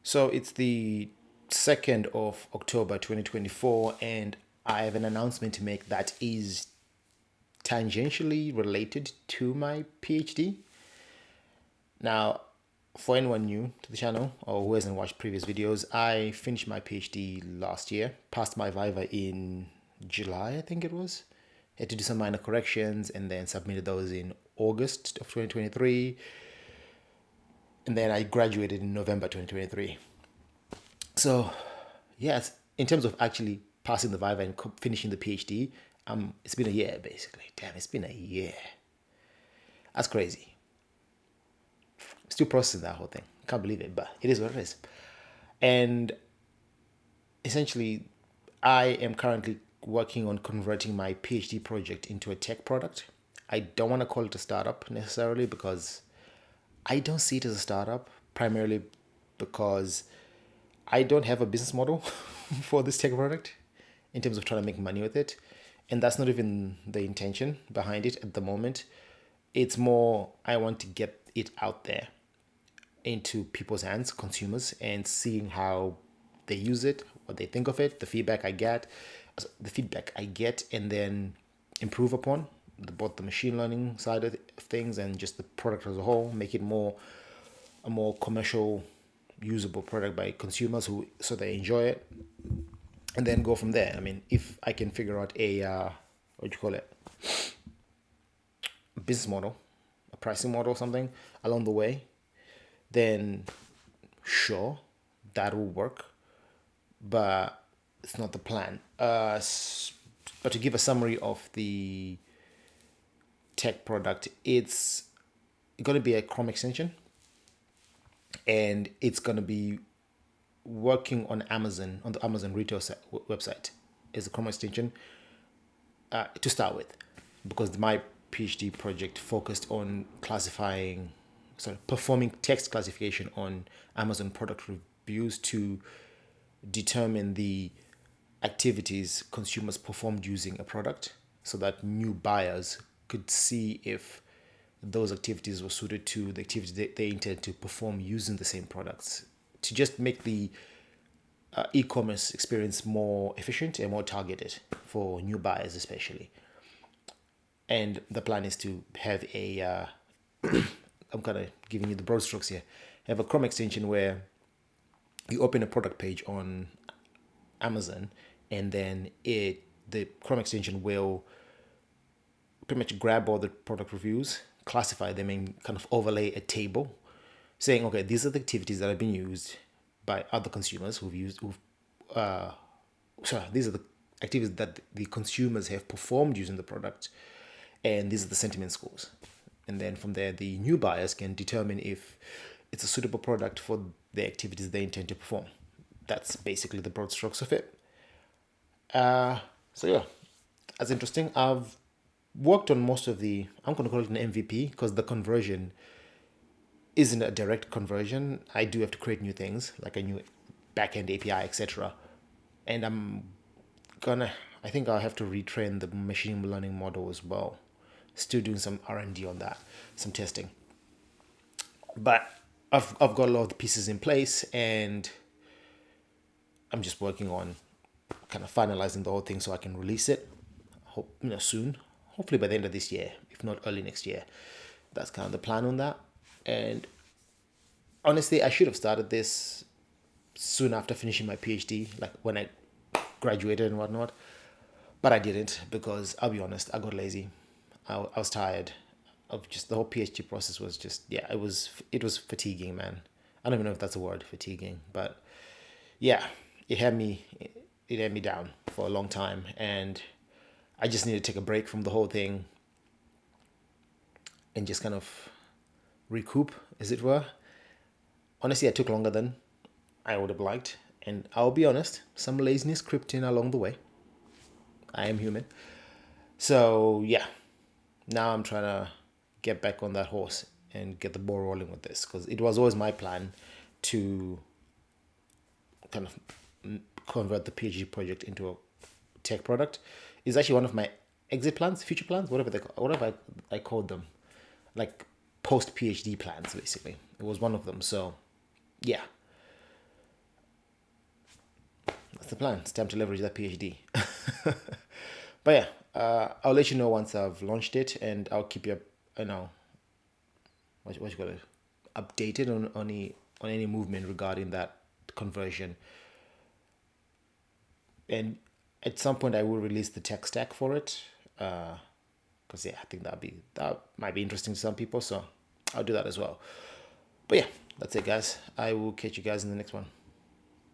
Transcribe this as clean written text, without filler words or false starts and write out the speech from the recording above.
So it's the 2nd of October 2024, and I have an announcement to make that is tangentially related to my PhD. Now, for anyone new to the channel or who hasn't watched previous videos, I finished my PhD last year, passed my Viva in July, I think it was. Had to do some minor corrections and then submitted those in August of 2023. And then I graduated in November 2023. So, yes, in terms of actually passing the Viva and finishing the PhD, it's been a year basically. Damn, it's been a year. That's crazy. Still processing that whole thing. Can't believe it, but it is what it is. And essentially, I am currently working on converting my PhD project into a tech product. I don't want to call it a startup necessarily because I don't see it as a startup, primarily because I don't have a business model for this tech product in terms of trying to make money with it. And that's not even the intention behind it at the moment. It's more, I want to get it out there into people's hands, consumers, and seeing how they use it, what they think of it, the feedback I get, and then improve upon both the machine learning side of things and just the product as a whole, make it a more commercial, usable product by consumers so they enjoy it, and then go from there. I mean, if I can figure out a business model, a pricing model, something along the way, then sure, that will work. But it's not the plan. But to give a summary of the tech product, it's going to be a Chrome extension, and it's going to be working on Amazon, on the Amazon retail website as a Chrome extension to start with, because my PhD project focused on performing text classification on Amazon product reviews to determine the activities consumers performed using a product so that new buyers could see if those activities were suited to the activities they intend to perform using the same products, to just make the e-commerce experience more efficient and more targeted for new buyers especially. And the plan is to have I'm kind of giving you the broad strokes here, have a Chrome extension where you open a product page on Amazon, and then the Chrome extension will pretty much grab all the product reviews, classify them, and kind of overlay a table saying, okay, these are the activities that have been used by other consumers these are the activities that the consumers have performed using the product, and these are the sentiment scores. And then from there, the new buyers can determine if it's a suitable product for the activities they intend to perform. That's basically the broad strokes of it. So yeah, that's interesting. I've worked on most of I'm going to call it an MVP because the conversion isn't a direct conversion. I do have to create new things like a new backend API, etc. And I think I'll have to retrain the machine learning model as well. Still doing some R&D on that, some testing. But I've got a lot of the pieces in place, and I'm just working on kind of finalizing the whole thing so I can release it soon, hopefully by the end of this year, if not early next year. That's kind of the plan on that. And honestly, I should have started this soon after finishing my PhD, like when I graduated and whatnot, but I didn't because I'll be honest, I got lazy. I was tired of just the whole PhD process. Was just, yeah, it was fatiguing, man. I don't even know if that's a word, fatiguing, but yeah, it had me down for a long time, and I just needed to take a break from the whole thing and just kind of recoup, as it were. Honestly, it took longer than I would have liked, and I'll be honest, some laziness crept in along the way. I am human. So yeah, now I'm trying to get back on that horse and get the ball rolling with this, because it was always my plan to kind of convert the PhD project into a tech product. It's actually one of my exit plans, future plans, whatever I called them, like post PhD plans. Basically, it was one of them. So, yeah, the plan. It's time to leverage that PhD. But yeah, I'll let you know once I've launched it, and I'll keep you, you know, what you call it, updated on any movement regarding that conversion. And at some point, I will release the tech stack for it. Because yeah, I think that might be interesting to some people. So I'll do that as well. But yeah, that's it, guys. I will catch you guys in the next one.